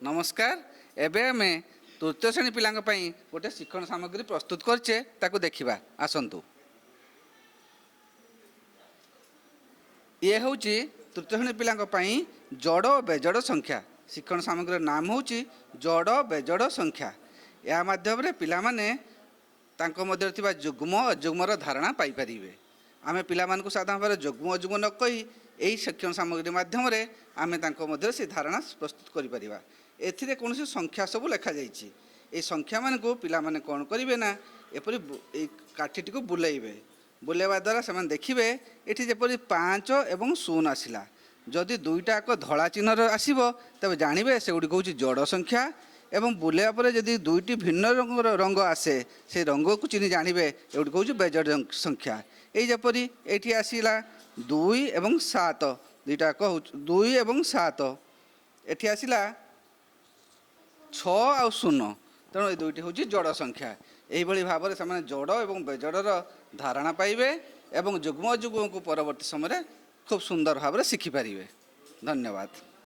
नमस्कार एबे आमे तृतीय श्रेणी पिलांग पई गोटे शिक्षण सामग्री प्रस्तुत करछे ताकू देखिबा आसंतु। ये होची तृतीय श्रेणी पिलांग पई जड़ बेजड़ संख्या। शिक्षण सामग्री नाम होची जड़ बेजड़ संख्या। या माध्यम रे पिला माने तांको मध्य थिबा जुग्म अजुग्मर धारणा पाई परिबे। आमे पिला मानकु साधारण भाबे जुग्म अजुग्म न कहि एही शिक्षण सामग्री माध्यम रे आमे तांको मध्य से धारणा प्रस्तुत करि परिबा। एथिरे कोनोसी संख्या सब लेखा जाइछि। ए संख्या मानकु पिला माने कोन करिवे ना एपरि ए काठीटी को बुलाइबे। बुलाइबा द्वारा से देखिए ये जपरी 5 एवं 0 आसला जदि दुईटा धला चिन्ह आसब तब जानवे से गुड़ी हूँ जड़ संख्या एवं बुलाइबा पर जदि दुईटी भिन्न रंग आसे से रंग को चिन्ह जानवे एगुड़ी हूँ बेजड़ संख्या। ये जपरी ये आसला 2 एवं 7 दुईटा 2 एवं 7 ये आसला 6 आ 0 तेणु ये दुईटी हूँ जड़ संख्या। यही भाव में से जड़ और बेजड़र धारणा पाइबे एवं जुग्म जुग्म को परवर्ती समय खूब सुंदर भाव में शिखिपारे। धन्यवाद।